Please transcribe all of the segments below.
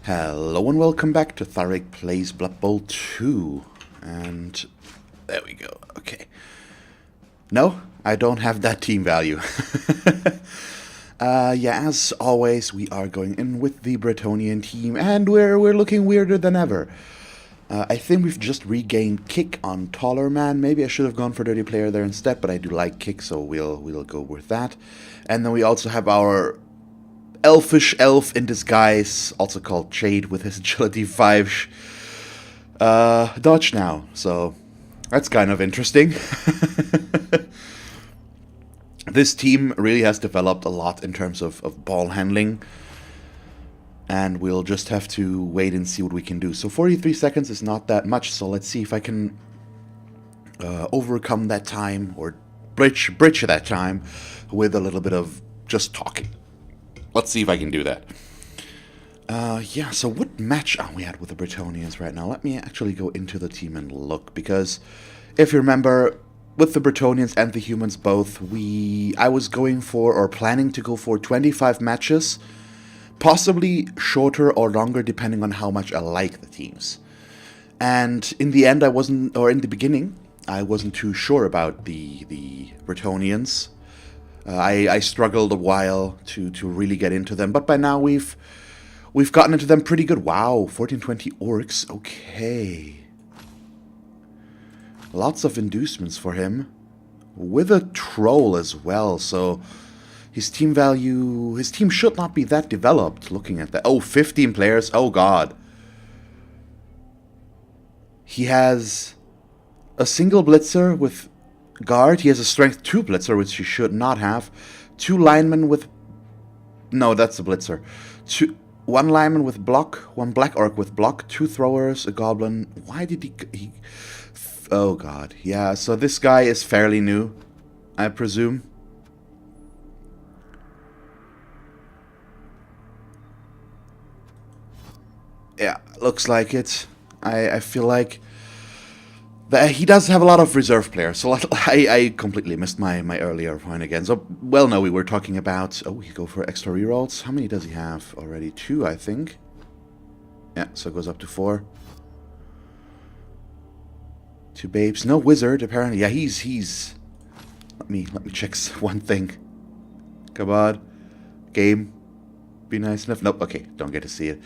Hello and welcome back to Tharek Plays Blood Bowl 2. And there we go. Okay. No, I don't have that team value. Yeah, as always, we are going in with the Bretonnian team, and we're looking weirder than ever. I think we've just regained kick on taller man. Maybe I should have gone for dirty player there instead, but I do like kick, so we'll go with that. And then we also have our elfish elf in disguise, also called Jade, with his agility 5 dodge now. So that's kind of interesting. This team really has developed a lot in terms of ball handling. And we'll just have to wait and see what we can do. So 43 seconds is not that much, so let's see if I can overcome that time, or bridge that time with a little bit of just talking. Let's see if I can do that. Yeah, so what match are we at with the Bretonnians right now? Let me actually go into the team and look, because if you remember, with the Bretonnians and the humans both, I was going for, or planning to go for 25 matches, possibly shorter or longer depending on how much I like the teams. And in the end, in the beginning, I wasn't too sure about the Bretonnians. I struggled a while to really get into them, but by now we've gotten into them pretty good. Wow, 1420 Orcs, okay. Lots of inducements for him, with a troll as well, so his team should not be that developed, looking at that. Oh, 15 players, oh god. He has a single blitzer with guard. He has a strength 2 blitzer, which he should not have. 2 linemen with... No, that's a blitzer. 1 lineman with block, 1 black orc with block, 2 throwers, a goblin. Why did he... Oh god, yeah, so this guy is fairly new, I presume. Yeah, looks like it. I feel like he does have a lot of reserve players, so I completely missed my earlier point again. So, well, no, we were talking about... Oh, we go for extra rerolls. How many does he have already? 2, I think. Yeah, so it goes up to 4. 2 babes. No wizard, apparently. Yeah, he's... Let me check one thing. Come on. Game. Be nice enough. Nope, okay, don't get to see it.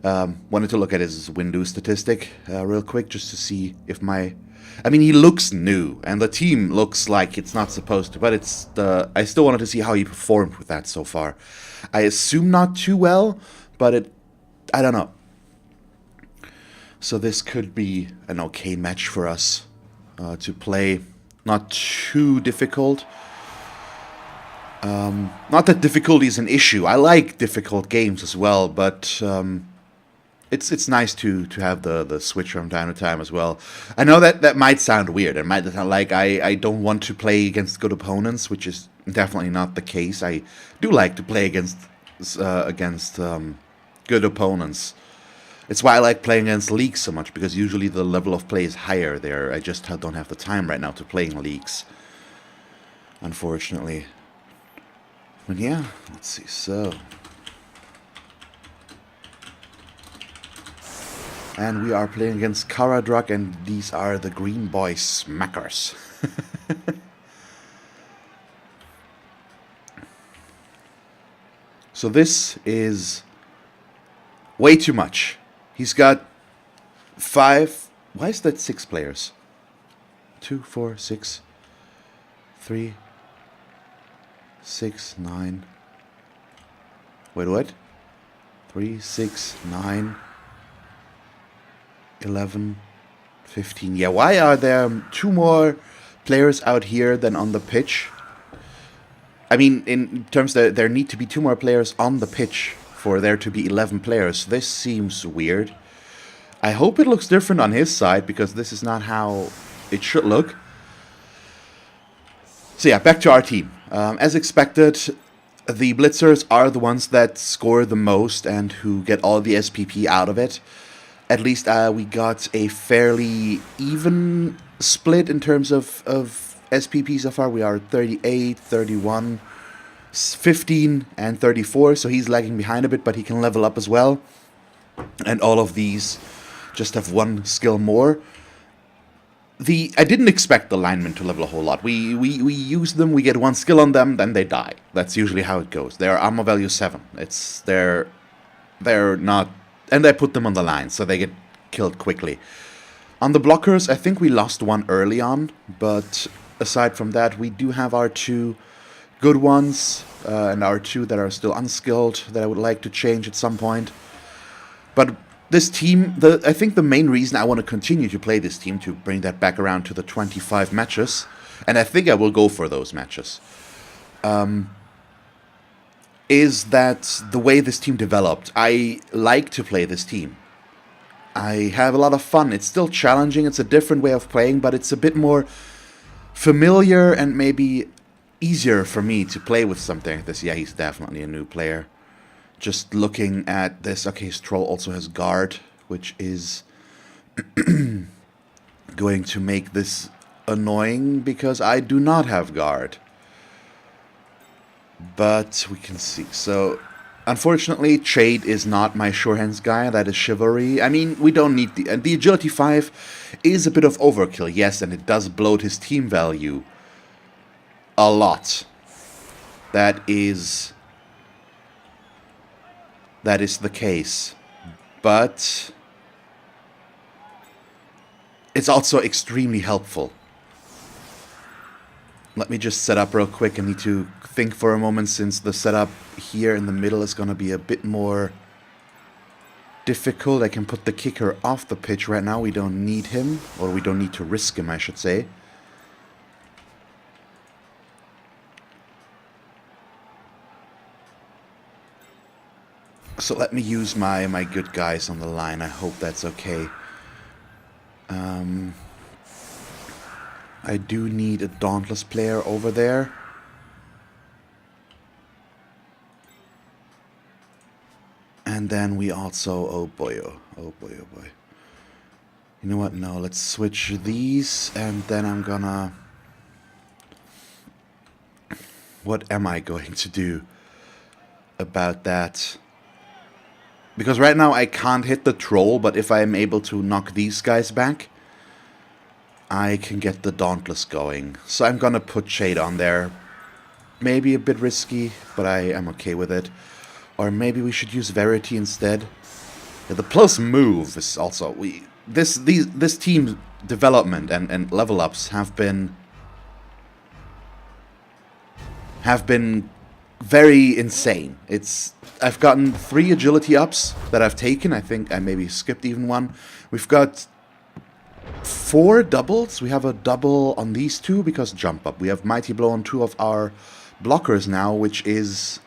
Wanted to look at his window statistic real quick, just to see if my... I mean, he looks new, and the team looks like it's not supposed to, but I still wanted to see how he performed with that so far. I assume not too well, but I don't know. So this could be an okay match for us to play. Not too difficult. Not that difficulty is an issue. I like difficult games as well, but it's nice to have the switch from time to time as well. I know that might sound weird. It might sound like I don't want to play against good opponents, which is definitely not the case. I do like to play against good opponents. It's why I like playing against leagues so much, because usually the level of play is higher there. I just don't have the time right now to play in leagues, unfortunately. But yeah, let's see, so... And we are playing against Karadrak, and these are the Green Boy Smackers. So this is way too much. He's got 5... Why is that 6 players? 2, 4, 6... 3... 6, 9... Wait, what? 3, 6, 9... 11, 15. Yeah, why are there 2 more players out here than on the pitch? I mean, in terms that there need to be 2 more players on the pitch for there to be 11 players. This seems weird. I hope it looks different on his side, because this is not how it should look. So yeah, back to our team. As expected, the blitzers are the ones that score the most and who get all the SPP out of it. At least we got a fairly even split in terms of SPP so far. We are 38, 31, 15, and 34, so he's lagging behind a bit, but he can level up as well. and all of these just have one skill more. I didn't expect the linemen to level a whole lot. We use them, we get one skill on them, then they die. That's usually how it goes. They are armor value 7. They're not, and I put them on the line, so they get killed quickly. On the blockers, I think we lost one early on, but aside from that, we do have our 2 good ones, and our 2 that are still unskilled, that I would like to change at some point. But this team, I think the main reason I want to continue to play this team, to bring that back around to the 25 matches, and I think I will go for those matches, is that the way this team developed. I like to play this team. I have a lot of fun. It's still challenging, it's a different way of playing, but it's a bit more familiar and maybe easier for me to play with something like this. Yeah, he's definitely a new player. Just looking at this, okay, his troll also has guard, which is going to make this annoying because I do not have guard. But we can see. So, unfortunately, Trade is not my sure hands guy. That is Chivalry. I mean, we don't need the Agility 5 is a bit of overkill, yes, and it does bloat his team value a lot. That is the case. But it's also extremely helpful. Let me just set up real quick. I need to think for a moment, since the setup here in the middle is going to be a bit more difficult. I can put the kicker off the pitch right now. We don't need him, or we don't need to risk him, I should say. So let me use my good guys on the line. I hope that's okay. I do need a Dauntless player over there. And then we also, oh boy, oh boy. You know what, no, let's switch these, and then I'm gonna... What am I going to do about that? Because right now I can't hit the troll, but if I am able to knock these guys back, I can get the Dauntless going. So I'm gonna put Shade on there. Maybe a bit risky, but I am okay with it. Or maybe we should use Verity instead. Yeah, the plus move is also... This team's development and level ups have been very insane. I've gotten 3 agility ups that I've taken. I think I maybe skipped even one. We've got 4 doubles. We have a double on these 2 because jump up. We have Mighty Blow on 2 of our blockers now, which is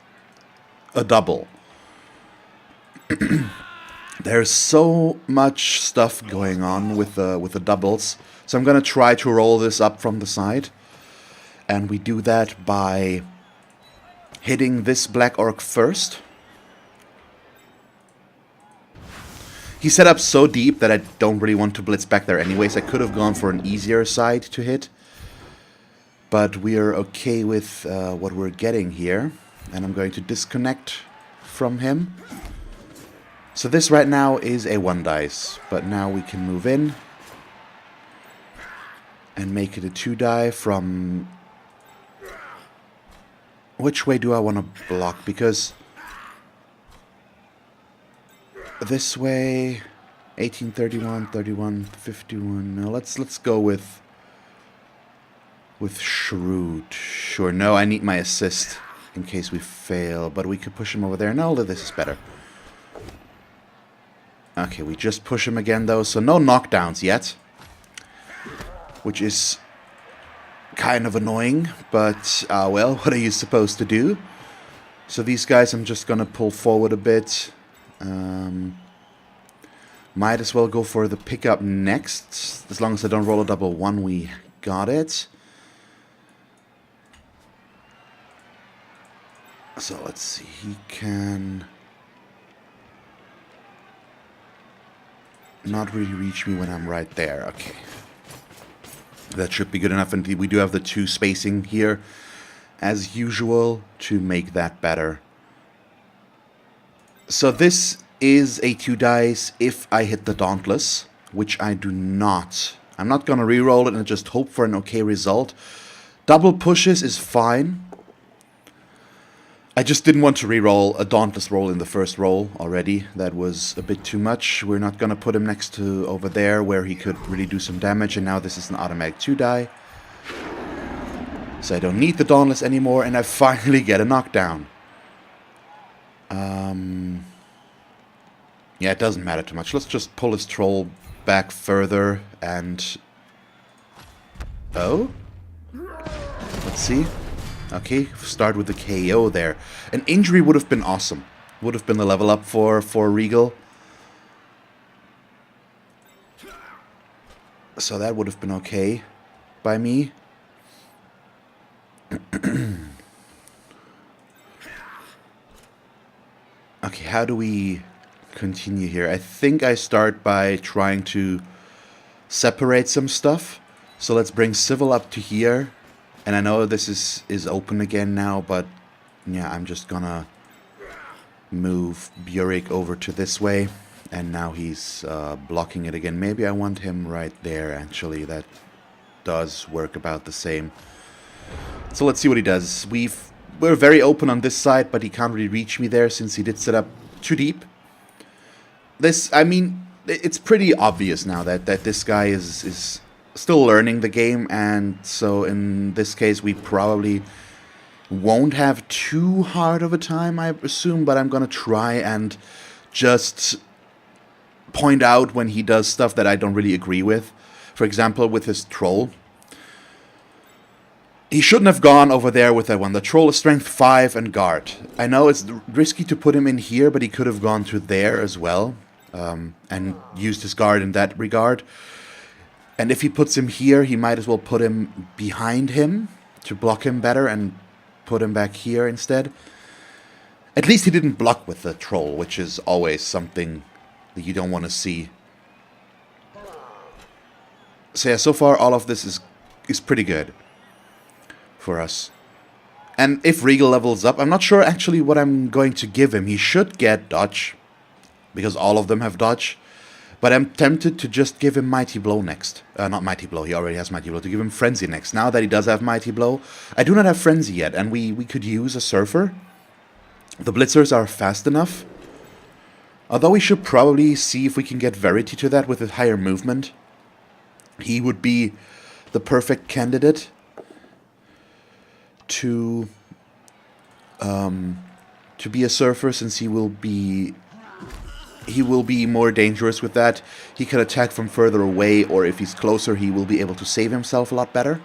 a double. There's so much stuff going on with the doubles. So I'm gonna try to roll this up from the side. And we do that by hitting this Black Orc first. He set up so deep that I don't really want to blitz back there anyways. I could have gone for an easier side to hit. But we are okay with what we're getting here. And I'm going to disconnect from him. So this right now is a 1 dice. But now we can move in. And make it a 2 die from... Which way do I want to block? Because this way, 18, 31, 31, 51. No, let's go with Shrewd. Sure. No, I need my assist in case we fail, but we could push him over there. No, this is better. Okay, we just push him again though, so no knockdowns yet, which is kind of annoying, but well, what are you supposed to do? So these guys I'm just gonna pull forward a bit. Might as well go for the pickup next. As long as I don't roll a double 1, we got it. So let's see, he can not really reach me when I'm right there. Okay. That should be good enough, and we do have the 2 spacing here, as usual, to make that better. So this is a 2 dice if I hit the Dauntless, which I do not. I'm not gonna reroll it and just hope for an okay result. Double pushes is fine. I just didn't want to reroll a Dauntless roll in the first roll already. That was a bit too much. We're not gonna put him next to over there where he could really do some damage, and now this is an automatic 2 die. So I don't need the Dauntless anymore, and I finally get a knockdown. Yeah, it doesn't matter too much. Let's just pull his troll back further and... Oh? Let's see. Okay, start with the KO there. An injury would have been awesome. Would have been the level up for Regal. So that would have been okay by me. Okay, how do we continue here? I think I start by trying to separate some stuff. So let's bring Civil up to here. And I know this is open again now, but yeah, I'm just gonna move Burek over to this way. And now he's blocking it again. Maybe I want him right there, actually. That does work about the same. So let's see what he does. We're very open on this side, but he can't really reach me there since he did set up too deep. This, I mean, it's pretty obvious now that this guy is still learning the game, and so in this case we probably won't have too hard of a time, I assume, but I'm gonna try and just point out when he does stuff that I don't really agree with. For example, with his troll. He shouldn't have gone over there with that one. The troll is strength 5 and guard. I know it's risky to put him in here, but he could have gone to there as well, and used his guard in that regard. And if he puts him here, he might as well put him behind him to block him better and put him back here instead. At least he didn't block with the troll, which is always something that you don't want to see. So yeah, so far all of this is pretty good for us. And if Regal levels up, I'm not sure actually what I'm going to give him. He should get dodge, because all of them have dodge. But I'm tempted to just give him Mighty Blow next. Not Mighty Blow, he already has Mighty Blow. To give him Frenzy next. Now that he does have Mighty Blow. I do not have Frenzy yet, and we could use a Surfer. The Blitzers are fast enough. Although we should probably see if we can get Verity to that with a higher movement. He would be the perfect candidate to be a Surfer, since he will be more dangerous with that. He can attack from further away, or if he's closer, he will be able to save himself a lot better.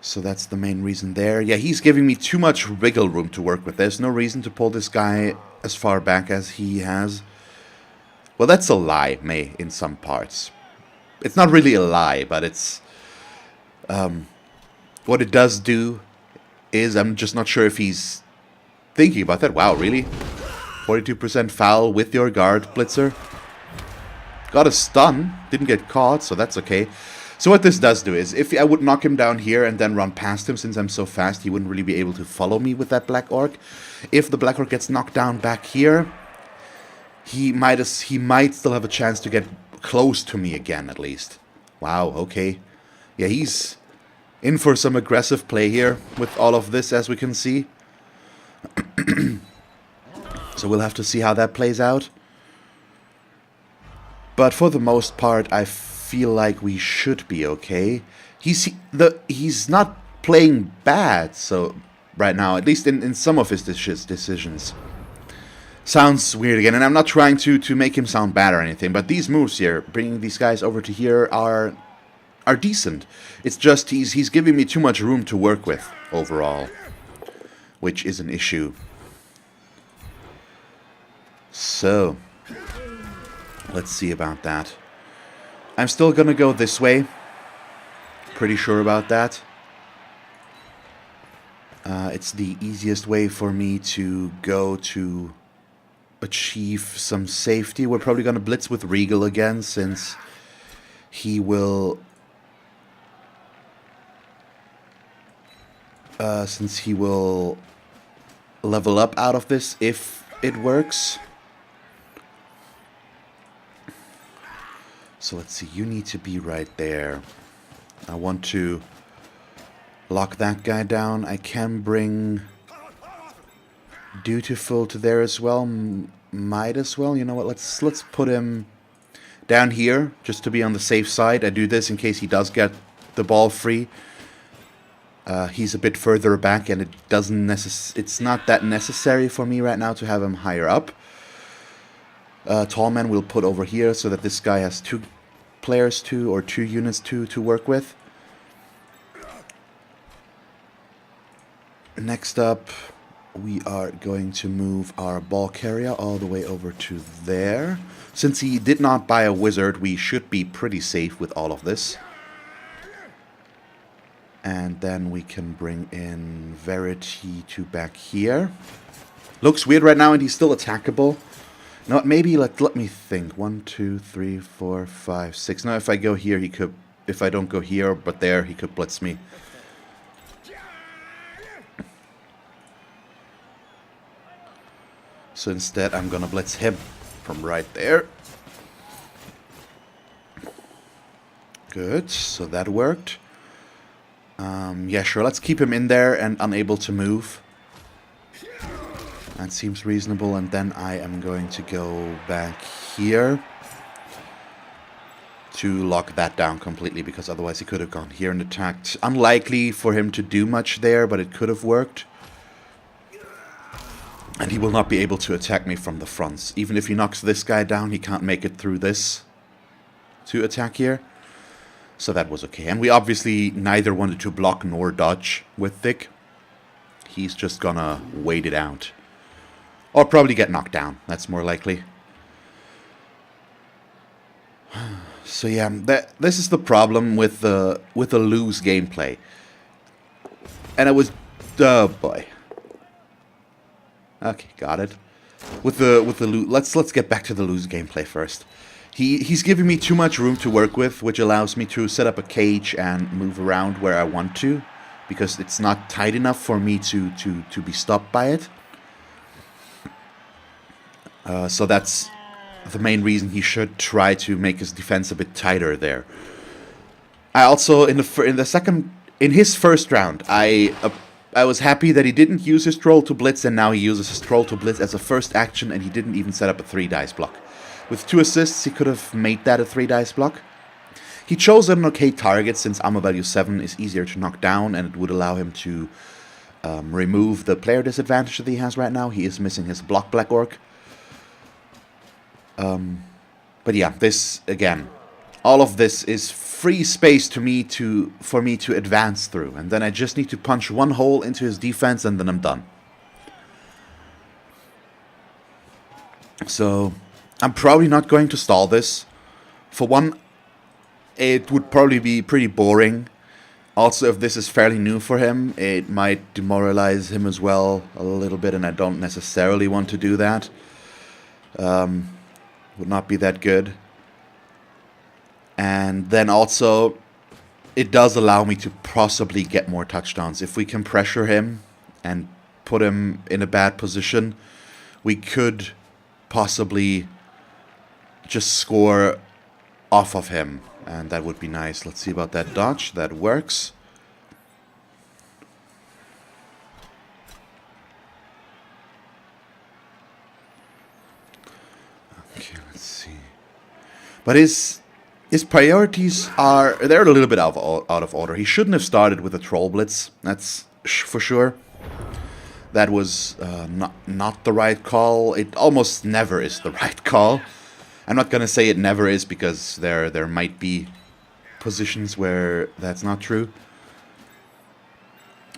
So that's the main reason there. Yeah, he's giving me too much wiggle room to work with. There's no reason to pull this guy as far back as he has. Well, that's a lie, May, in some parts. It's not really a lie, but it's... what it does do is, I'm just not sure if he's thinking about that. Wow, really? 42% foul with your guard, Blitzer. Got a stun. Didn't get caught, so that's okay. So what this does do is, if I would knock him down here and then run past him, since I'm so fast, he wouldn't really be able to follow me with that Black Orc. If the Black Orc gets knocked down back here, he might still have a chance to get close to me again, at least. Wow, okay. Yeah, he's in for some aggressive play here with all of this, as we can see. So we'll have to see how that plays out. But for the most part, I feel like we should be okay. He's not playing bad, so right now, at least in some of his decisions. Sounds weird again, and I'm not trying to make him sound bad or anything, but these moves here, bringing these guys over to here, are decent. It's just he's giving me too much room to work with overall, which is an issue. So, let's see about that. I'm still gonna go this way. Pretty sure about that. It's the easiest way for me to go to achieve some safety. We're probably gonna blitz with Regal again, since he will... level up out of this if it works. So let's see, you need to be right there. I want to lock that guy down. I can bring Dutiful to there as well. Might as well. You know what? Let's put him down here just to be on the safe side. I do this in case he does get the ball free. He's a bit further back, and it's not that necessary for me right now to have him higher up. Tallman we'll put over here so that this guy has 2 players or 2 units to work with. Next up, we are going to move our ball carrier all the way over to there. Since he did not buy a wizard, we should be pretty safe with all of this. And then we can bring in Verity to back here. Looks weird right now, and he's still attackable. No, maybe let me think. 1, 2, 3, 4, 5, 6. Now, if I go here, he could. If I don't go here, but there, he could blitz me. So instead, I'm gonna blitz him from right there. Good. So that worked. Yeah, sure. Let's keep him in there and unable to move. That seems reasonable. And then I am going to go back here to lock that down completely, because otherwise he could have gone here and attacked. Unlikely for him to do much there, but it could have worked. And he will not be able to attack me from the fronts. Even if he knocks this guy down, he can't make it through this to attack here. So that was okay. And we obviously neither wanted to block nor dodge with Thick. He's just gonna wait it out. Or probably get knocked down. That's more likely. So yeah, this is the problem with the loose gameplay. And it was... oh boy. Okay, got it. With the let's get back to the loose gameplay first. He's giving me too much room to work with, which allows me to set up a cage and move around where I want to, because it's not tight enough for me to be stopped by it. So that's the main reason he should try to make his defense a bit tighter there. I also in his first round, I was happy that he didn't use his troll to blitz, and now he uses his troll to blitz as a first action, and he didn't even set up a 3-dice block. With 2 assists, he could have made that a 3-dice block. He chose an okay target, since armor value 7 is easier to knock down, and it would allow him to remove the player disadvantage that he has right now. He is missing his block Black Orc. But yeah, this, again, all of this is free space for me to advance through, and then I just need to punch one hole into his defense, and then I'm done. So I'm probably not going to stall this. For one, it would probably be pretty boring. Also, if this is fairly new for him, it might demoralize him as well a little bit, and I don't necessarily want to do that. Would not be that good. And then also, it does allow me to possibly get more touchdowns. If we can pressure him and put him in a bad position, we could possibly just score off of him, and that would be nice. Let's see about that dodge. That works. Okay, let's see. But his priorities they're a little bit out of order. He shouldn't have started with a troll blitz. That's for sure. That was not the right call. It almost never is the right call. I'm not gonna say it never is, because there might be positions where that's not true.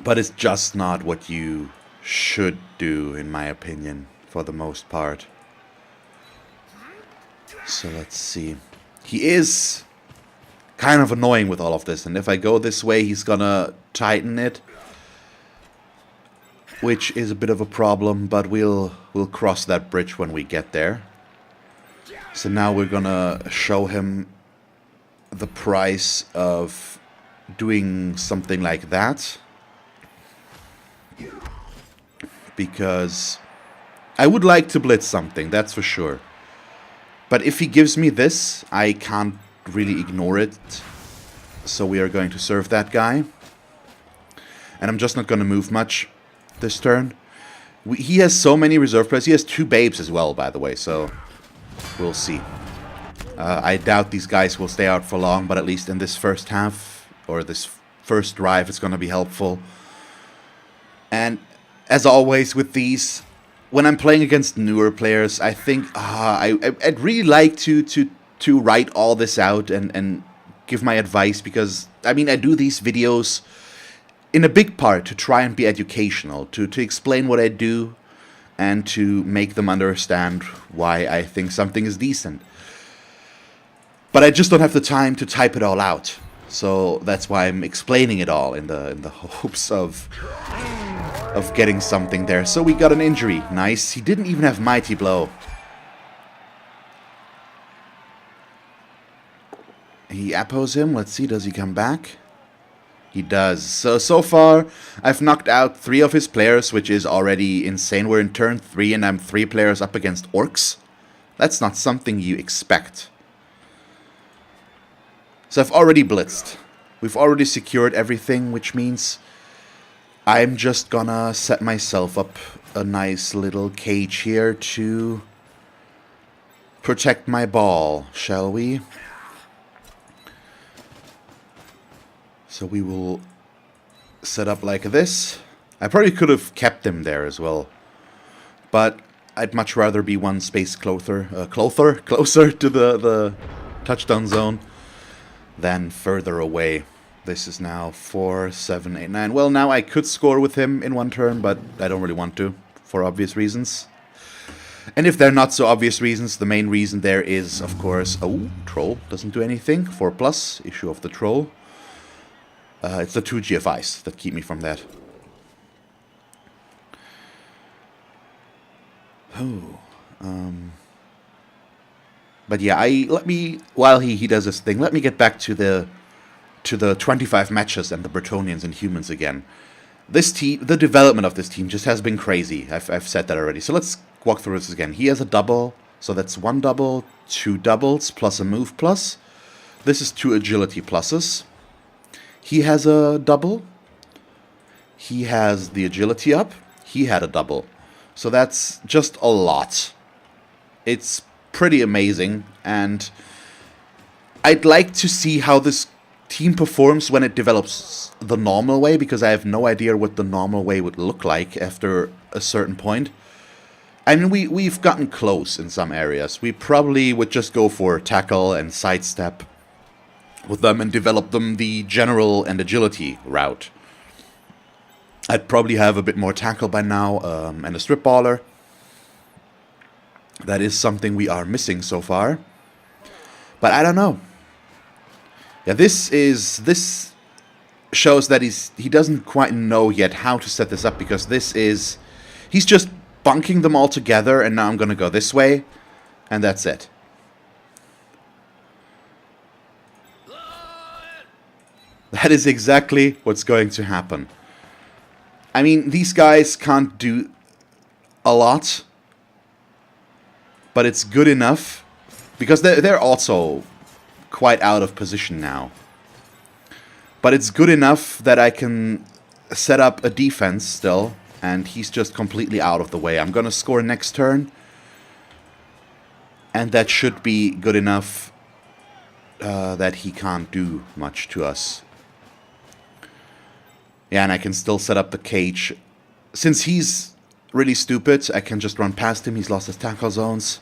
But it's just not what you should do, in my opinion, for the most part. So let's see. He is kind of annoying with all of this, and if I go this way, he's gonna tighten it, which is a bit of a problem, but we'll cross that bridge when we get there. So now we're gonna show him the price of doing something like that, because I would like to blitz something, that's for sure. But if he gives me this, I can't really ignore it. So we are going to serve that guy. And I'm just not going to move much this turn. He has so many reserve players. He has 2 babes as well, by the way, so we'll see. I doubt these guys will stay out for long, but at least in this first half, or this first drive, it's going to be helpful. And as always with these, when I'm playing against newer players, I think I'd really like to write all this out and give my advice, because, I mean, I do these videos in a big part to try and be educational, to explain what I do, and to make them understand why I think something is decent. But I just don't have the time to type it all out. So that's why I'm explaining it all in the hopes of getting something there. So we got an injury. Nice. He didn't even have Mighty Blow. He appos him. Let's see, does he come back? He does. So far, I've knocked out 3 of his players, which is already insane. We're in turn 3 and I'm 3 players up against Orcs. That's not something you expect. So I've already blitzed. We've already secured everything, which means I'm just gonna set myself up a nice little cage here to protect my ball, shall we? So we will set up like this. I probably could have kept him there as well, but I'd much rather be one space closer to the touchdown zone than further away. This is now 4, 7, 8, 9. Well, now I could score with him in one turn, but I don't really want to, for obvious reasons. And if they're not so obvious reasons, the main reason there is, of course... Oh, troll doesn't do anything. 4+, issue of the troll. It's the 2 GFIs that keep me from that. Oh, but yeah, while he does this thing, let me get back to the 25 matches and the Bretonnians and humans again. This team, the development of this team just has been crazy. I've said that already. So let's walk through this again. He has a double, so that's 1 double, 2 doubles, plus a move plus. This is 2 agility pluses. He has a double. He has the agility up. He had a double. So that's just a lot. It's pretty amazing, and I'd like to see how this team performs when it develops the normal way, because I have no idea what the normal way would look like after a certain point. I mean, we've gotten close in some areas. We probably would just go for tackle and sidestep with them and develop them the general and agility route. I'd probably have a bit more tackle by now, and a strip baller. That is something we are missing so far. But I don't know. Yeah, this shows that he doesn't quite know yet how to set this up, because he's just bunking them all together, and now I'm gonna go this way, and that's it. That is exactly what's going to happen. I mean, these guys can't do a lot, but it's good enough, because they're also quite out of position now. But it's good enough that I can set up a defense still, and he's just completely out of the way. I'm gonna score next turn, and that should be good enough that he can't do much to us. Yeah, and I can still set up the cage. Since he's really stupid, I can just run past him. He's lost his tackle zones.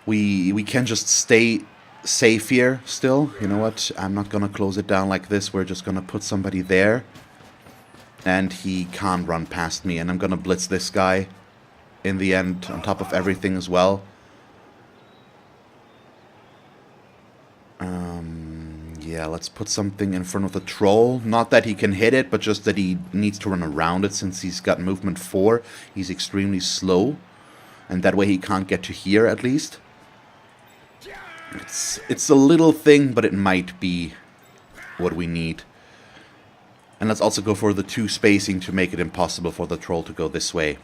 We can just stay safe here still. You know what? I'm not going to close it down like this. We're just going to put somebody there. And he can't run past me. And I'm going to blitz this guy in the end on top of everything as well. Yeah, let's put something in front of the troll. Not that he can hit it, but just that he needs to run around it since he's got movement 4. He's extremely slow. And that way he can't get to here, at least. It's a little thing, but it might be what we need. And let's also go for the 2 spacing to make it impossible for the troll to go this way.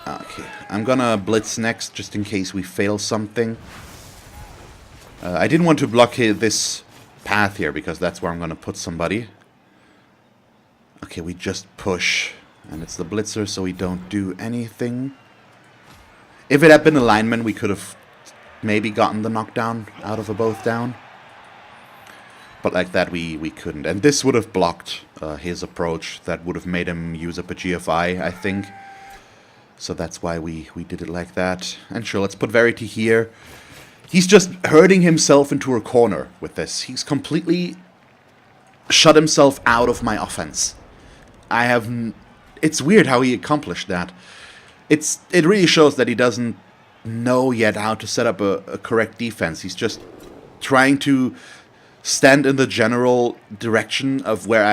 Okay, I'm gonna blitz next just in case we fail something. I didn't want to block this path here because that's where I'm gonna put somebody. Okay, we just push. And it's the blitzer, so we don't do anything. If it had been a lineman, we could have maybe gotten the knockdown out of a both down. But like that, we couldn't. And this would have blocked his approach. That would have made him use up a GFI, I think. So that's why we did it like that. And sure, let's put Verity here. He's just herding himself into a corner with this. He's completely shut himself out of my offense. It's weird how he accomplished that. It really shows that he doesn't know yet how to set up a correct defense. He's just trying to stand in the general direction of where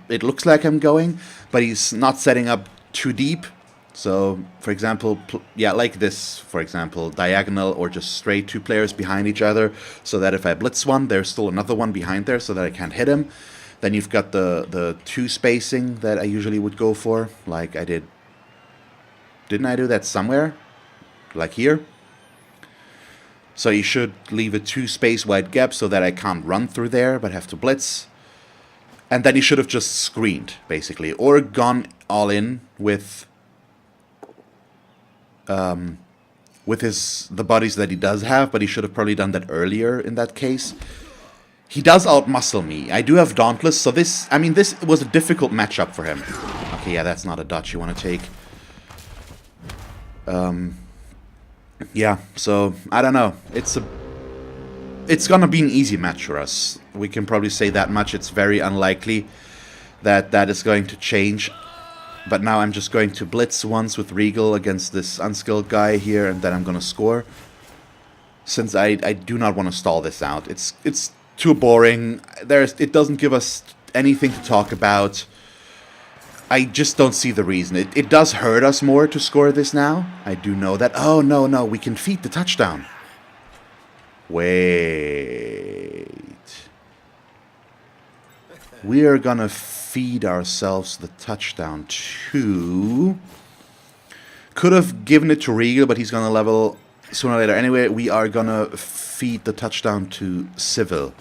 it looks like I'm going, but he's not setting up too deep. So, for example, like this, for example, diagonal or just straight 2 players behind each other, so that if I blitz one, there's still another one behind there so that I can't hit him. Then you've got the 2 spacing that I usually would go for, like I did. Didn't I do that somewhere? Like here? So you should leave a 2 space wide gap so that I can't run through there, but have to blitz. And then he should have just screened, basically, or gone all in with the bodies that he does have, but he should have probably done that earlier in that case. He does outmuscle me. I do have Dauntless, so this was a difficult matchup for him. Okay, yeah, that's not a dodge you want to take. Yeah, so, I don't know. It's gonna be an easy match for us. We can probably say that much. It's very unlikely that that is going to change. But now I'm just going to blitz once with Regal against this unskilled guy here, and then I'm gonna score. Since I do not want to stall this out. It's too boring. It doesn't give us anything to talk about. I just don't see the reason. It does hurt us more to score this now. I do know that. Oh, no, we can feed the touchdown. Wait. We are gonna feed ourselves the touchdown too. Could have given it to Regal, but he's gonna level sooner or later. Anyway, we are gonna feed the touchdown to Civil.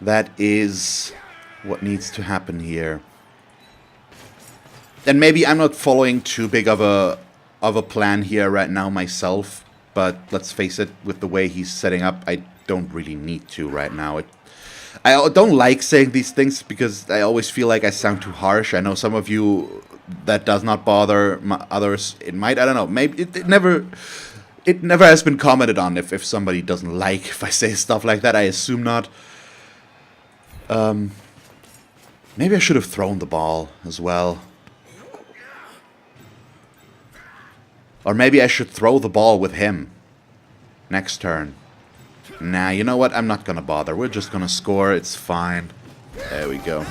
That is what needs to happen here. And maybe I'm not following too big of a plan here right now myself, but let's face it, with the way he's setting up, I don't really need to right now. I don't like saying these things because I always feel like I sound too harsh. I know some of you that does not bother, others it might. I don't know. Maybe it never has been commented on if somebody doesn't like if I say stuff like that. I assume not. Maybe I should have thrown the ball as well. Or maybe I should throw the ball with him next turn. Nah, you know what? I'm not gonna bother. We're just gonna score. It's fine. There we go.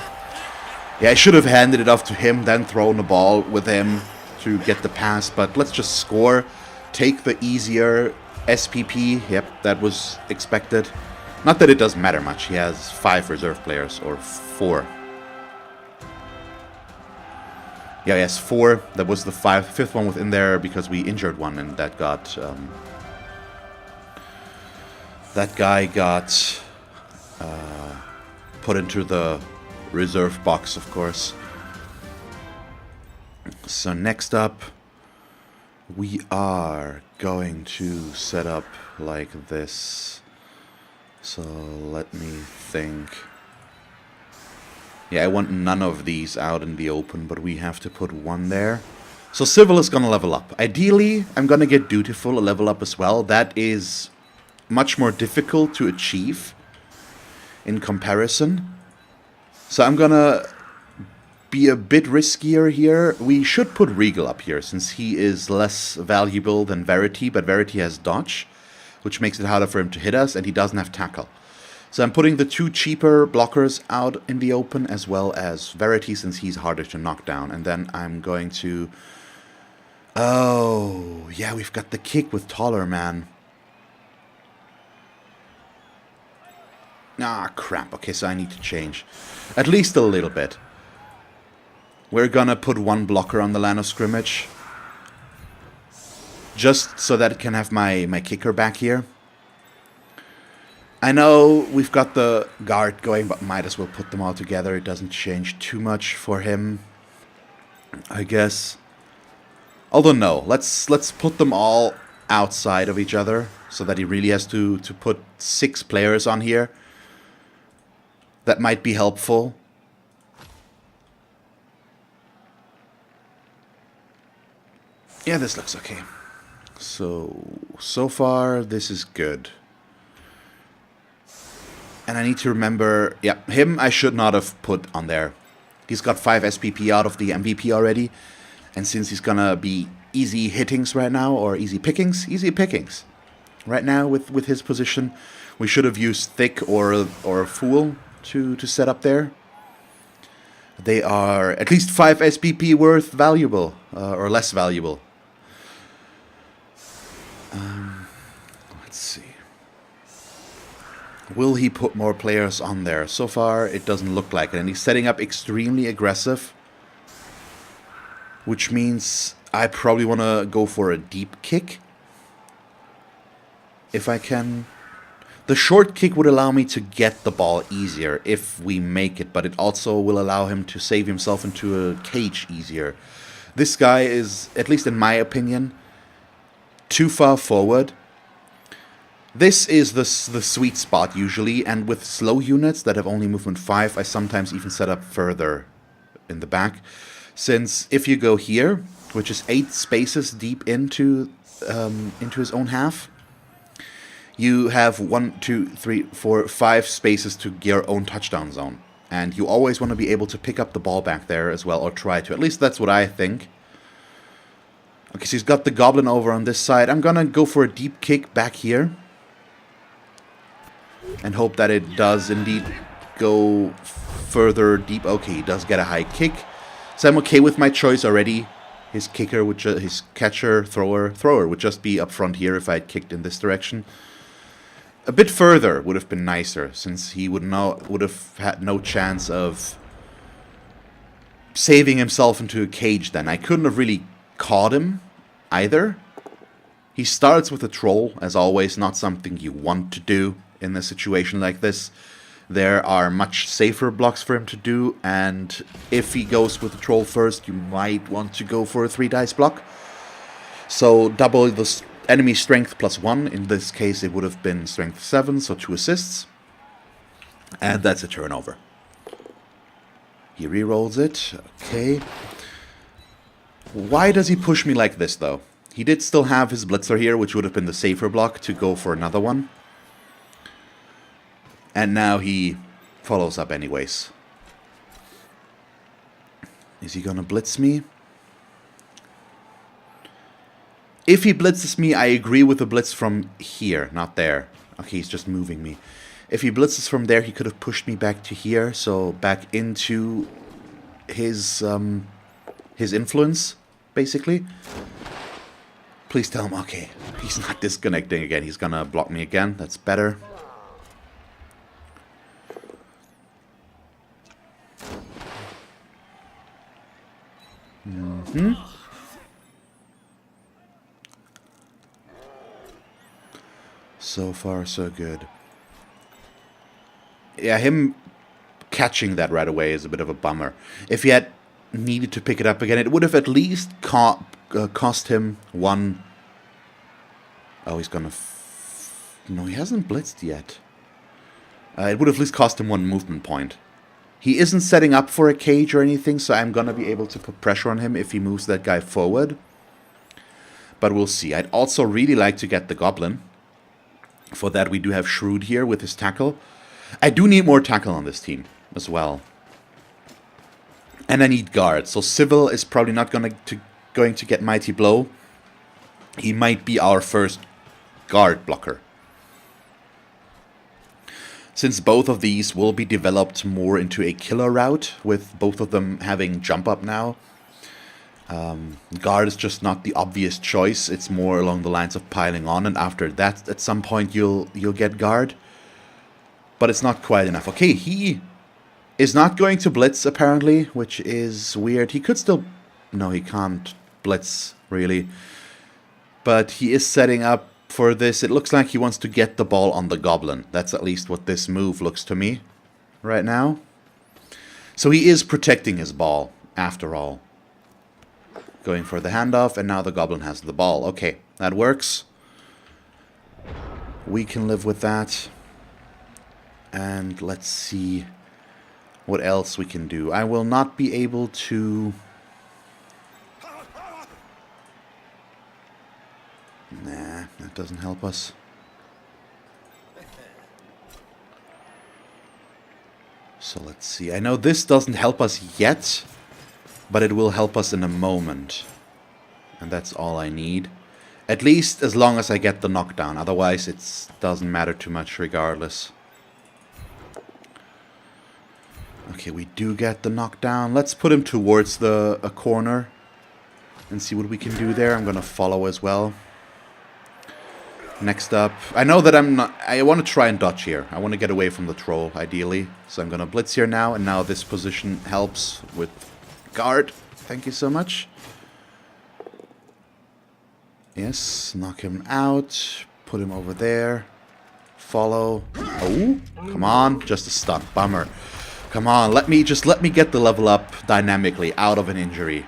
Yeah, I should have handed it off to him, then thrown the ball with him to get the pass. But let's just score. Take the easier SPP. Yep, that was expected. Not that it doesn't matter much. He has 5 reserve players, or 4. Yeah, he has 4. That was the 5th one within there because we injured one, and that got... that guy got put into the reserve box, of course. So next up, we are going to set up like this. So let me think. Yeah, I want none of these out in the open, but we have to put one there. So Civil is gonna level up. Ideally, I'm gonna get Dutiful a level up as well. That is much more difficult to achieve in comparison. So I'm gonna be a bit riskier here. We should put Regal up here since he is less valuable than Verity, but Verity has dodge, which makes it harder for him to hit us, and he doesn't have tackle. So I'm putting the 2 cheaper blockers out in the open as well as Verity since he's harder to knock down. And then I'm going to... Oh, yeah, we've got the kick with Taller Man. Ah, crap. Okay, so I need to change. At least a little bit. We're gonna put one blocker on the line of scrimmage. Just so that it can have my kicker back here. I know we've got the guard going, but might as well put them all together. It doesn't change too much for him, I guess. Although no, let's put them all outside of each other, so that he really has to put 6 players on here. That might be helpful. Yeah, this looks okay. So far, this is good. And I need to remember, yeah, him I should not have put on there. He's got 5 SPP out of the MVP already. And since he's gonna be easy hittings right now, or easy pickings right now with his position, we should have used Thick or Fool to set up there. They are at least 5 SPP worth valuable, or less valuable. Let's see. Will he put more players on there? So far, it doesn't look like it. And he's setting up extremely aggressive. Which means I probably want to go for a deep kick. If I can. The short kick would allow me to get the ball easier if we make it. But it also will allow him to save himself into a cage easier. This guy is, at least in my opinion, too far forward. This is the sweet spot usually, and with slow units that have only movement 5, I sometimes even set up further in the back. Since if you go here, which is 8 spaces deep into his own half, you have 1, 2, 3, 4, 5 spaces to your own touchdown zone. And you always want to be able to pick up the ball back there as well, or try to. At least that's what I think. Okay, so he's got the goblin over on this side. I'm gonna go for a deep kick back here. And hope that it does indeed go further deep. Okay, he does get a high kick. So I'm okay with my choice already. His kicker would his catcher, thrower would just be up front here if I had kicked in this direction. A bit further would have been nicer, since he would have had no chance of saving himself into a cage then. I couldn't have really caught him either. He starts with a troll, as always, not something you want to do in a situation like this. There are much safer blocks for him to do, and if he goes with the troll first, you might want to go for a 3 dice block. So double the enemy strength plus 1. In this case, it would have been strength 7, so 2 assists. And that's a turnover. He rerolls it. Okay. Why does he push me like this, though? He did still have his blitzer here, which would have been the safer block to go for another one. And now he follows up anyways. Is he gonna blitz me? If he blitzes me, I agree with the blitz from here, not there. Okay, he's just moving me. If he blitzes from there, he could have pushed me back to here, so back into his influence, basically. Please tell him, okay, he's not disconnecting again. He's gonna block me again. That's better. So far, so good. Yeah, him catching that right away is a bit of a bummer. If he had needed to pick it up again, it would have at least cost him 1. Oh, he's gonna... No, he hasn't blitzed yet. It would have at least cost him 1 movement point. He isn't setting up for a cage or anything, so I'm gonna be able to put pressure on him if he moves that guy forward. But we'll see. I'd also really like to get the goblin. For that, we do have Shrewd here with his tackle. I do need more tackle on this team as well. And I need guard. So Civil is probably not going to get Mighty Blow. He might be our first guard blocker. Since both of these will be developed more into a killer route, with both of them having jump up now. Guard is just not the obvious choice. It's more along the lines of piling on, and after that, at some point, you'll get guard. But it's not quite enough. Okay, he is not going to blitz, apparently, which is weird. He could still... No, he can't blitz, really. But he is setting up for this. It looks like he wants to get the ball on the goblin. That's at least what this move looks to me right now. So he is protecting his ball, after all. Going for the handoff, and now the goblin has the ball. Okay, that works. We can live with that. And let's see what else we can do. I will not be able to... Nah, that doesn't help us. So let's see. I know this doesn't help us yet, but it will help us in a moment. And that's all I need. At least as long as I get the knockdown. Otherwise, it doesn't matter too much regardless. Okay, we do get the knockdown. Let's put him towards a corner and see what we can do there. I'm going to follow as well. Next up, I know that I want to try and dodge here. I want to get away from the troll, ideally. So I'm going to blitz here now, and now this position helps with guard. Thank you so much. Yes, knock him out. Put him over there. Follow. Oh, come on. Just a stun. Bummer. Come on, let me get the level up dynamically out of an injury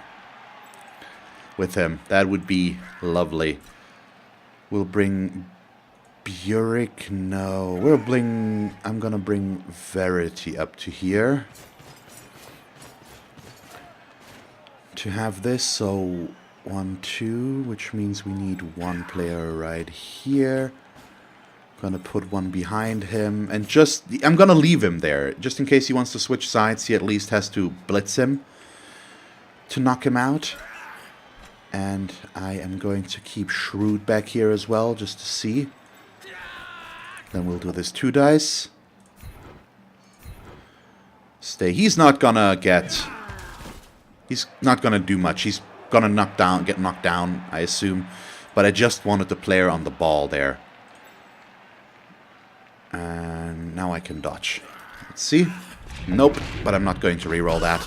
with him. That would be lovely. We'll bring Burek. No, I'm gonna bring Verity up to here to have this. So 1, 2, which means we need one player right here. Gonna put one behind him, and I'm gonna leave him there just in case he wants to switch sides. He at least has to blitz him to knock him out. And I am going to keep Shrewd back here as well, just to see. Then we'll do this 2 dice. Stay. He's not gonna do much. He's gonna get knocked down, I assume. But I just wanted the player on the ball there. And now I can dodge. Let's see. Nope, but I'm not going to reroll that.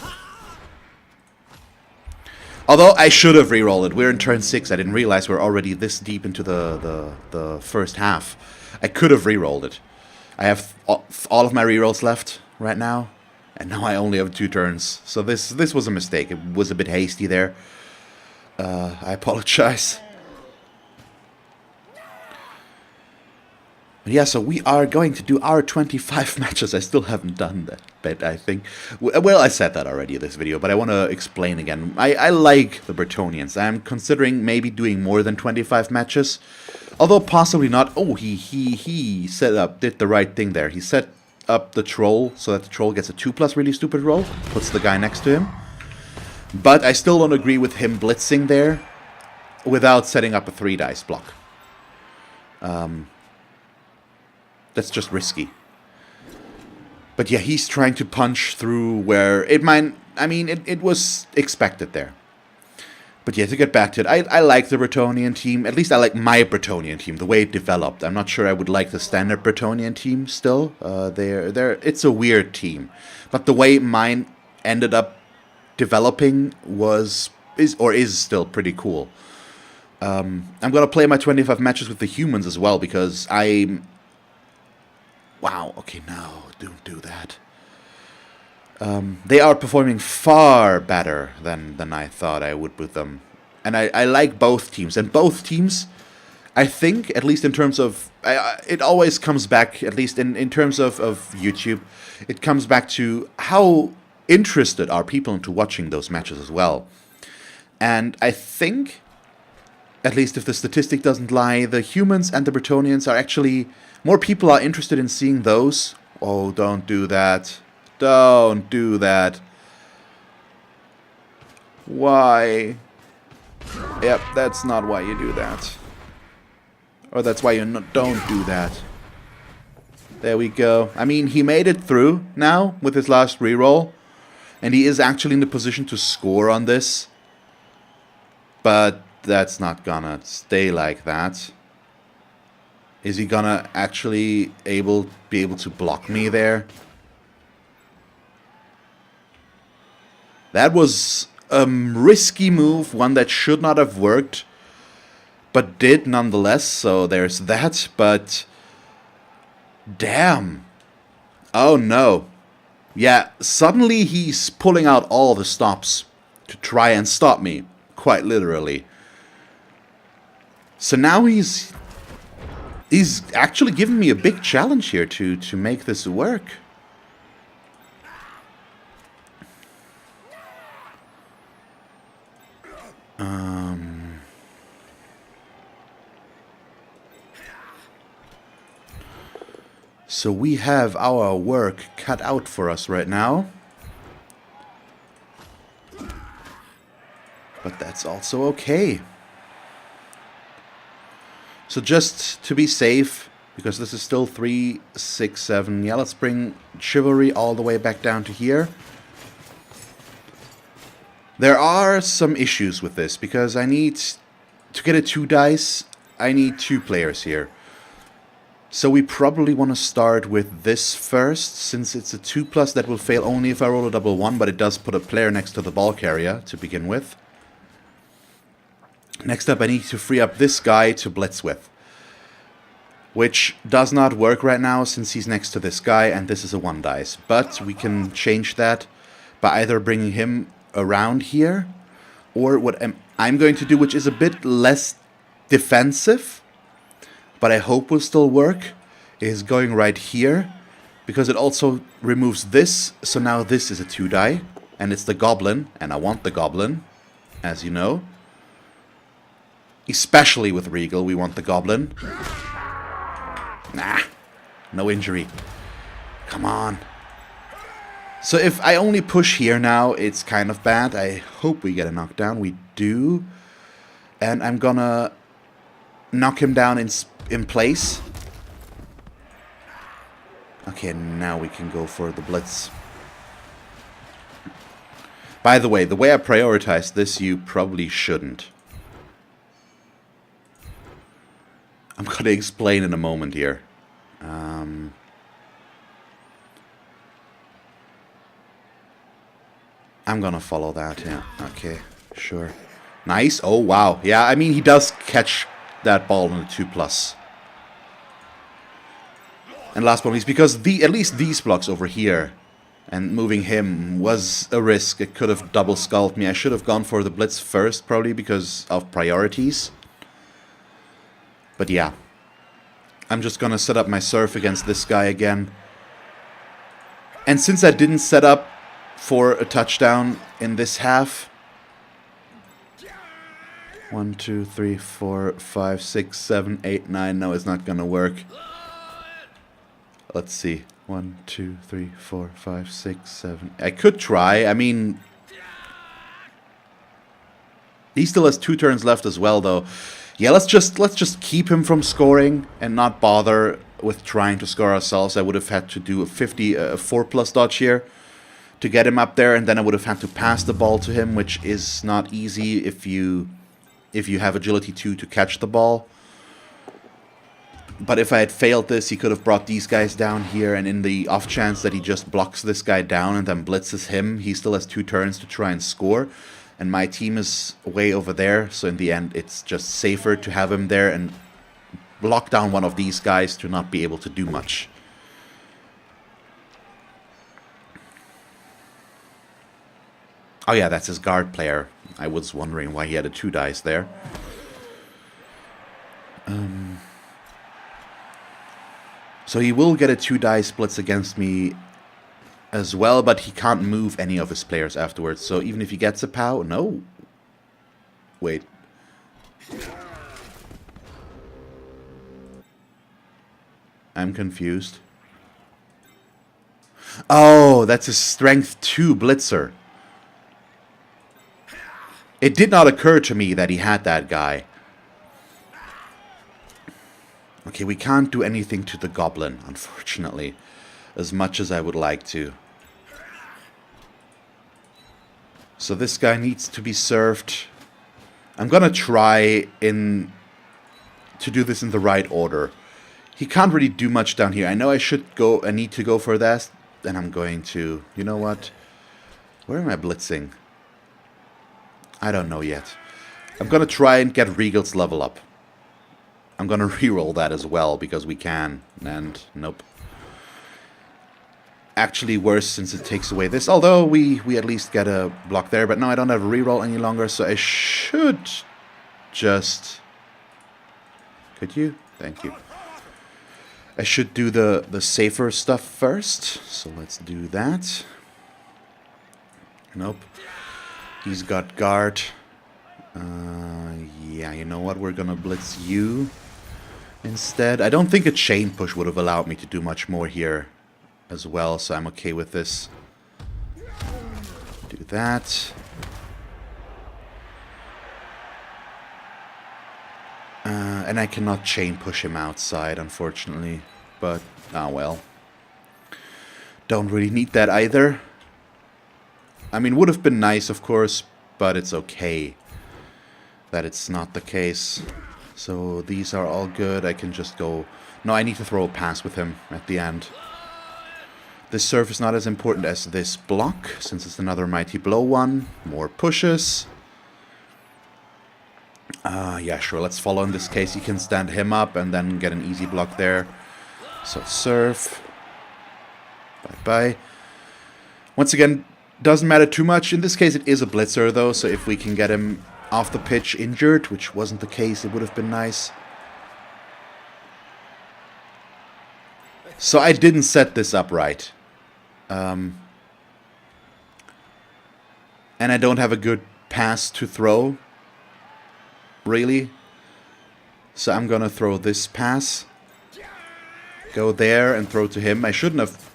Although I should have rerolled it. We're in turn 6. I didn't realize we're already this deep into the first half. I could have rerolled it. I have all of my rerolls left right now. And now I only have 2 turns. So this was a mistake. It was a bit hasty there. I apologize. Yeah, so we are going to do our 25 matches. I still haven't done that bit, I think. Well, I said that already in this video, but I want to explain again. I like the Bretonnians. I'm considering maybe doing more than 25 matches. Although possibly not. Oh, he did the right thing there. He set up the troll so that the troll gets a 2+ really stupid roll. Puts the guy next to him. But I still don't agree with him blitzing there without setting up a 3 dice block. That's just risky. But yeah, he's trying to punch through where it might... I mean, it was expected there. But yeah, to get back to it, I like the Bretonnian team. At least I like my Bretonnian team, the way it developed. I'm not sure I would like the standard Bretonnian team still. It's a weird team. But the way mine ended up developing is still pretty cool. I'm going to play my 25 matches with the humans as well, because wow, okay, no, don't do that. They are performing far better than I thought I would with them. And I like both teams. And both teams, I think, at least in terms of... it always comes back, at least in terms of YouTube, it comes back to how interested are people into watching those matches as well. And I think, at least if the statistic doesn't lie, the humans and the Bretonnians are actually... More people are interested in seeing those. Oh, don't do that. Don't do that. Why? Yep, that's not why you do that. Or that's why you don't do that. There we go. I mean, he made it through now with his last reroll. And he is actually in the position to score on this. But that's not gonna stay like that. Is he gonna actually be able to block me there? That was a risky move, one that should not have worked, but did nonetheless, so there's that, but damn. Oh no. Yeah, suddenly he's pulling out all the stops to try and stop me, quite literally. So now he's actually giving me a big challenge here to make this work. So we have our work cut out for us right now. But that's also okay. So just to be safe, because this is still 3, 6, 7. Yeah, let's bring Chivalry all the way back down to here. There are some issues with this, because I need to get a 2 dice, I need 2 players here. So we probably want to start with this first, since it's a 2+ that will fail only if I roll a double 1, but it does put a player next to the ball carrier to begin with. Next up, I need to free up this guy to blitz with, which does not work right now since he's next to this guy and this is a 1 dice. But we can change that by either bringing him around here, or what I'm going to do, which is a bit less defensive, but I hope will still work, is going right here, because it also removes this, so now this is a 2 die, and it's the goblin, and I want the goblin, as you know. Especially with Regal, we want the goblin. Nah, no injury. Come on. So if I only push here now, it's kind of bad. I hope we get a knockdown. We do. And I'm gonna knock him down in place. Okay, now we can go for the blitz. By the way I prioritized this, you probably shouldn't. I'm gonna explain in a moment here. I'm gonna follow that, yeah. Okay, sure. Nice. Oh, wow. Yeah, I mean, he does catch that ball in a 2+. And last but not least, because at least these blocks over here and moving him was a risk. It could have double skulled me. I should have gone for the blitz first, probably because of priorities. But yeah. I'm just gonna set up my surf against this guy again. And since I didn't set up for a touchdown in this half, 1, 2, 3, 4, 5, 6, 7, 8, 9. No, it's not gonna work. Let's see. 1, 2, 3, 4, 5, 6, 7. I could try. I mean, he still has 2 turns left as well, though. Yeah, let's just keep him from scoring and not bother with trying to score ourselves. I would have had to do a 4+ dodge here to get him up there, and then I would have had to pass the ball to him, which is not easy if you have agility 2 to catch the ball. But if I had failed this, he could have brought these guys down here, and in the off chance that he just blocks this guy down and then blitzes him, he still has 2 turns to try and score. And my team is way over there, so in the end it's just safer to have him there and lock down one of these guys to not be able to do much. Oh yeah, that's his guard player. I was wondering why he had a 2 dice there. So he will get a 2 dice blitz against me as well, but he can't move any of his players afterwards. So even if he gets a POW... No. Wait. I'm confused. Oh, that's a strength 2 blitzer. It did not occur to me that he had that guy. Okay, we can't do anything to the goblin, unfortunately. As much as I would like to. So this guy needs to be served. I'm gonna try to do this in the right order. He can't really do much down here. I know I need to go for that, and I'm going to. You know what? Where am I blitzing? I don't know yet. I'm gonna try and get Regal's level up. I'm gonna reroll that as well, because we can. And, nope. Actually worse since it takes away this. Although we at least get a block there. But no, I don't have a reroll any longer, so I should just... Could you? Thank you. I should do the safer stuff first. So let's do that. Nope. He's got guard. Yeah, you know what? We're gonna blitz you instead. I don't think a chain push would have allowed me to do much more here as well, so I'm okay with this. Do that. And I cannot chain push him outside, unfortunately. But, ah well. Don't really need that either. I mean, would have been nice, of course, but it's okay that it's not the case. So these are all good. I can just go... No, I need to throw a pass with him at the end. This serve is not as important as this block, since it's another Mighty Blow one. More pushes. Yeah, sure, let's follow in this case. You can stand him up and then get an easy block there. So serve. Bye-bye. Once again, doesn't matter too much. In this case, it is a blitzer, though, so if we can get him off the pitch injured, which wasn't the case, it would have been nice. So I didn't set this up right. And I don't have a good pass to throw, really. So I'm gonna throw this pass. Go there and throw to him. I shouldn't have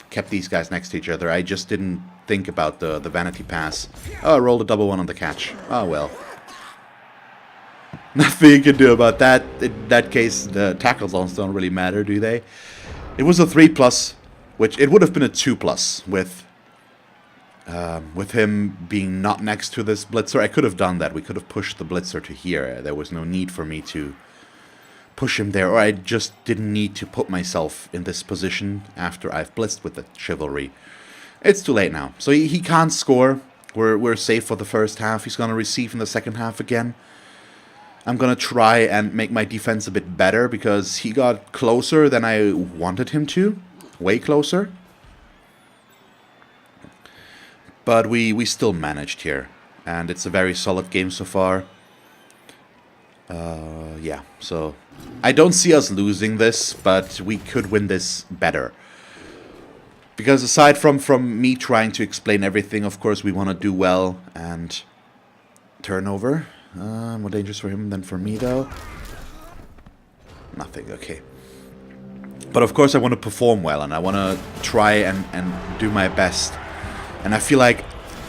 kept these guys next to each other. I just didn't think about the vanity pass. Oh, I rolled a double one on the catch. Oh, well. Nothing you can do about that. In that case, the tackle zones don't really matter, do they? It was a 3+, which it would have been a 2+ with him being not next to this blitzer. I could have done that. We could have pushed the blitzer to here. There was no need for me to push him there, or I just didn't need to put myself in this position after I've blitzed with the chivalry. It's too late now. So he can't score. We're safe for the first half. He's going to receive in the second half again. I'm going to try and make my defense a bit better, because he got closer than I wanted him to. Way closer. But we still managed here. And it's a very solid game so far. Yeah, so I don't see us losing this, but we could win this better. Because aside from me trying to explain everything, of course, we want to do well. And turnover. More dangerous for him than for me, though. Nothing, okay. But of course I want to perform well, and I want to try and do my best. And I feel like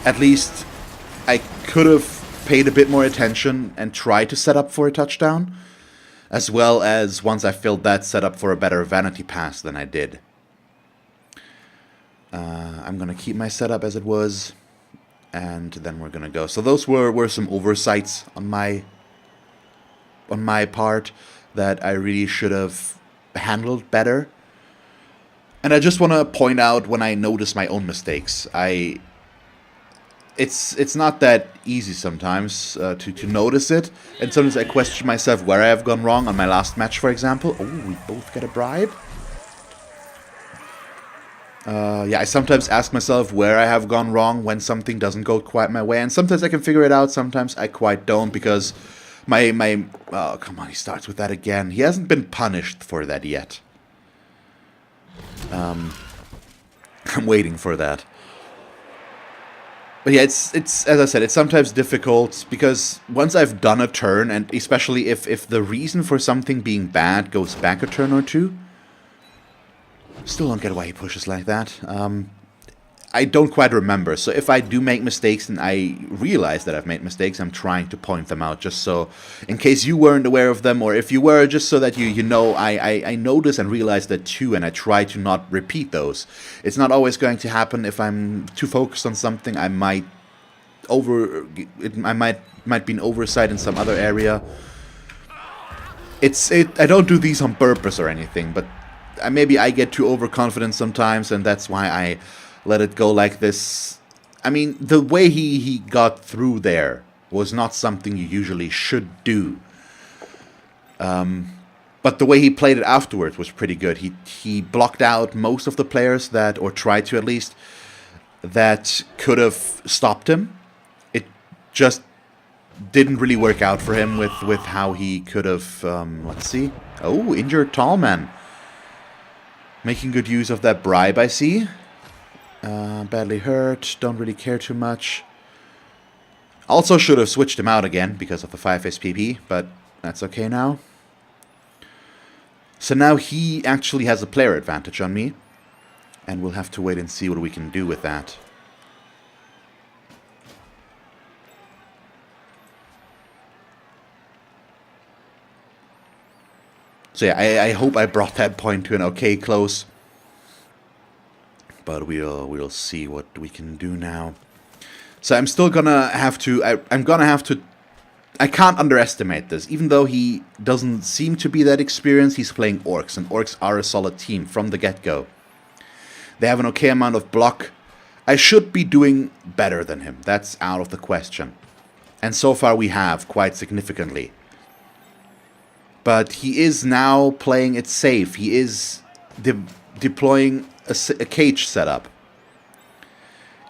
at least I could have paid a bit more attention and tried to set up for a touchdown. As well as, once I filled that, set up for a better vanity pass than I did. I'm going to keep my setup as it was. And then we're going to go. So those were some oversights on my part that I really should have handled better. And I just want to point out when I notice my own mistakes. It's not that easy sometimes to notice it. And sometimes I question myself where I have gone wrong on my last match, for example. Oh, we both get a bribe. Yeah, I sometimes ask myself where I have gone wrong when something doesn't go quite my way. And sometimes I can figure it out, sometimes I quite don't, because oh, come on, he starts with that again. He hasn't been punished for that yet. I'm waiting for that. But yeah, it's as I said, it's sometimes difficult, because once I've done a turn, and especially if the reason for something being bad goes back a turn or two, still don't get why he pushes like that. I don't quite remember. So if I do make mistakes and I realize that I've made mistakes, I'm trying to point them out, just so, in case you weren't aware of them, or if you were, just so that you know, I notice and realize that too, and I try to not repeat those. It's not always going to happen. If I'm too focused on something, I might might be an oversight in some other area. I don't do these on purpose or anything, but maybe I get too overconfident sometimes, and that's why I let it go like this. I mean, the way he got through there was not something you usually should do. But the way he played it afterwards was pretty good. He blocked out most of the players that, or tried to at least, that could have stopped him. It just didn't really work out for him with how he could have, let's see. Oh, injured tall man. Making good use of that bribe, I see. Badly hurt, don't really care too much. Also should have switched him out again because of the 5 SPP, but that's okay now. So now he actually has a player advantage on me, and we'll have to wait and see what we can do with that. So yeah, I hope I brought that point to an okay close. But we'll see what we can do now. So I'm still gonna have to... I'm gonna have to... I can't underestimate this. Even though he doesn't seem to be that experienced, he's playing Orcs. And Orcs are a solid team from the get-go. They have an okay amount of block. I should be doing better than him. That's out of the question. And so far we have, quite significantly. But he is now playing it safe. He is deploying a cage setup.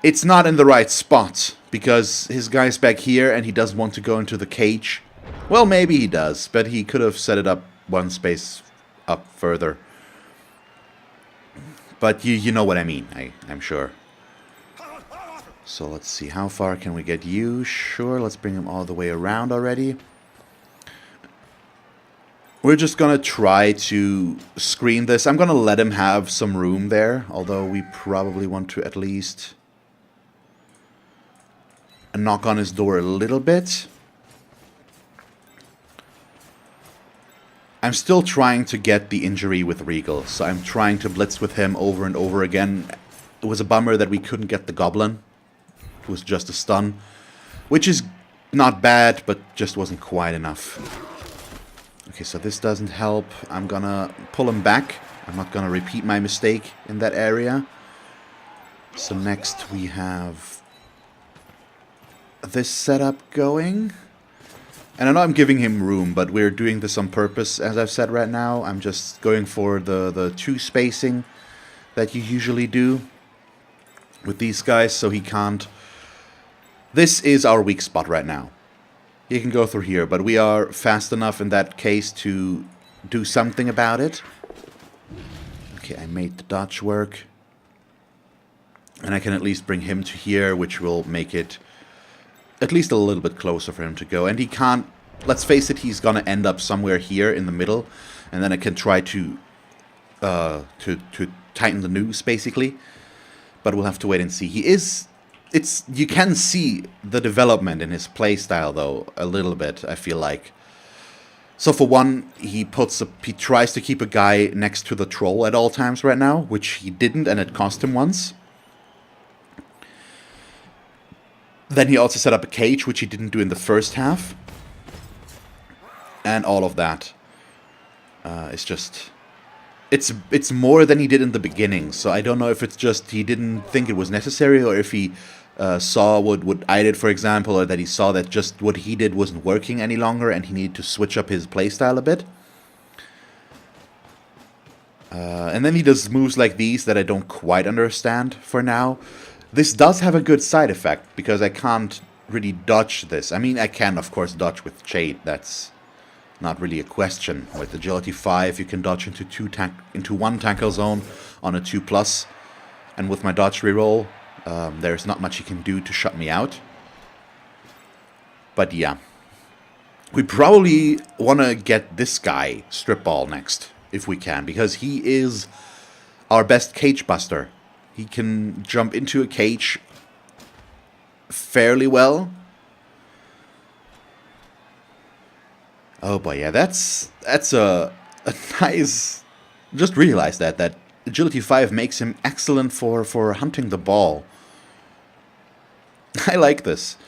It's not in the right spot, because his guy's back here and he doesn't want to go into the cage. Well, maybe he does, but he could have set it up one space up further. But you know what I mean, I'm sure. So let's see, how far can we get you? Sure, let's bring him all the way around already. We're just gonna try to screen this. I'm gonna let him have some room there, although we probably want to at least knock on his door a little bit. I'm still trying to get the injury with Regal, so I'm trying to blitz with him over and over again. It was a bummer that we couldn't get the Goblin. It was just a stun, which is not bad, but just wasn't quite enough. Okay, so this doesn't help. I'm gonna pull him back. I'm not gonna repeat my mistake in that area. So next we have this setup going. And I know I'm giving him room, but we're doing this on purpose, as I've said right now. I'm just going for the 2 spacing that you usually do with these guys, so he can't. This is our weak spot right now. He can go through here, but we are fast enough in that case to do something about it. Okay, I made the dodge work. And I can at least bring him to here, which will make it at least a little bit closer for him to go. And he can't... Let's face it, he's gonna end up somewhere here in the middle. And then I can try to tighten the noose, basically. But we'll have to wait and see. He is... You can see the development in his playstyle, though, a little bit, I feel like. So for one, he tries to keep a guy next to the troll at all times right now, which he didn't, and it cost him once. Then he also set up a cage, which he didn't do in the first half. And all of that is just... It's more than he did in the beginning, so I don't know if it's just he didn't think it was necessary, or if he saw what I did, for example, or that he saw that just what he did wasn't working any longer and he needed to switch up his playstyle a bit. And then he does moves like these that I don't quite understand for now. This does have a good side effect, because I can't really dodge this. I mean, I can, of course, dodge with Jade. That's not really a question. With Agility 5, you can dodge into one tackle zone on a 2+. And with my dodge reroll, there's not much you can do to shut me out. But yeah. We probably want to get this guy strip ball next, if we can, because he is our best cage buster. He can jump into a cage fairly well. Oh boy, yeah, that's a nice... Just realized that Agility 5 makes him excellent for hunting the ball. I like this.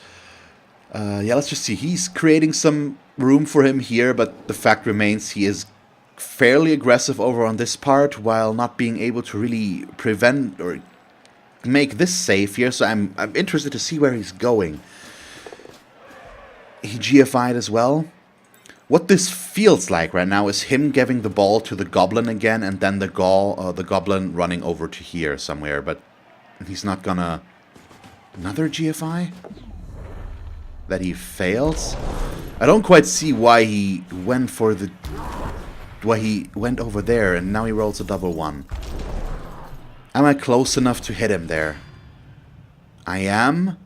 Yeah, let's just see. He's creating some room for him here, but the fact remains he is fairly aggressive over on this part while not being able to really prevent or make this safe here, so I'm interested to see where he's going. He GFI'd as well. What this feels like right now is him giving the ball to the goblin again, and then the goblin running over to here somewhere, but he's not gonna... Another GFI? That he fails? I don't quite see why he went for the... Why he went over there, and now he rolls a double one. Am I close enough to hit him there? I am?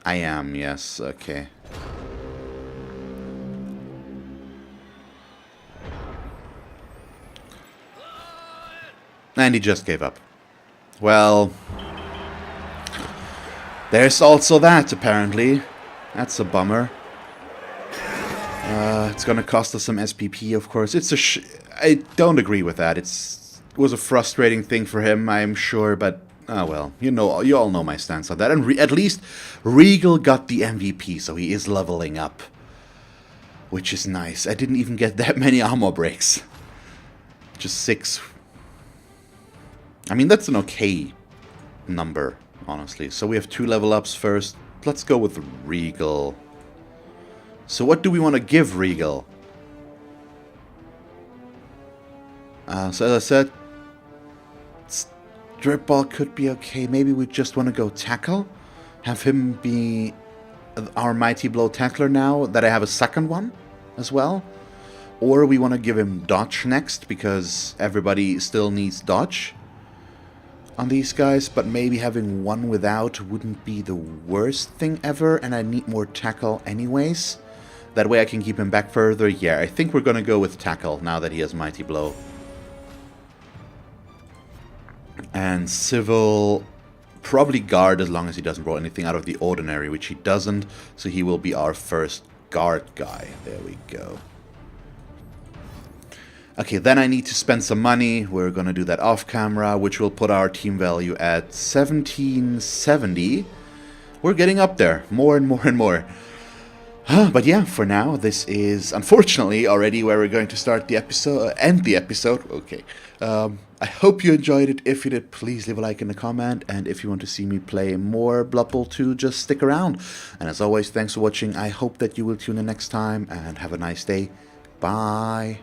I am, yes, okay. And he just gave up. Well, there's also that, apparently. That's a bummer. It's gonna cost us some SPP, of course. I don't agree with that. It was a frustrating thing for him, I'm sure, but... Oh well, you all know my stance on that. And at least Regal got the MVP, so he is leveling up. Which is nice. I didn't even get that many armor breaks. Just 6. I mean, that's an okay number, honestly. So we have 2 level ups first. Let's go with Regal. So what do we want to give Regal? So as I said, Strip Ball could be okay. Maybe we just want to go Tackle. Have him be our Mighty Blow Tackler now that I have a second one as well. Or we want to give him Dodge next, because everybody still needs Dodge on these guys, but maybe having one without wouldn't be the worst thing ever, and I need more Tackle anyways. That way I can keep him back further. Yeah, I think we're going to go with Tackle now that he has Mighty Blow. And Civil, probably Guard as long as he doesn't roll anything out of the ordinary, which he doesn't, so he will be our first Guard guy. There we go. Okay, then I need to spend some money. We're going to do that off camera, which will put our team value at 1770. We're getting up there, more and more and more. But yeah, for now, this is unfortunately already where we're going to start the episode, end the episode. Okay. I hope you enjoyed it. If you did, please leave a like in the comment. And if you want to see me play more Blood Bowl 2, just stick around. And as always, thanks for watching. I hope that you will tune in next time and have a nice day. Bye.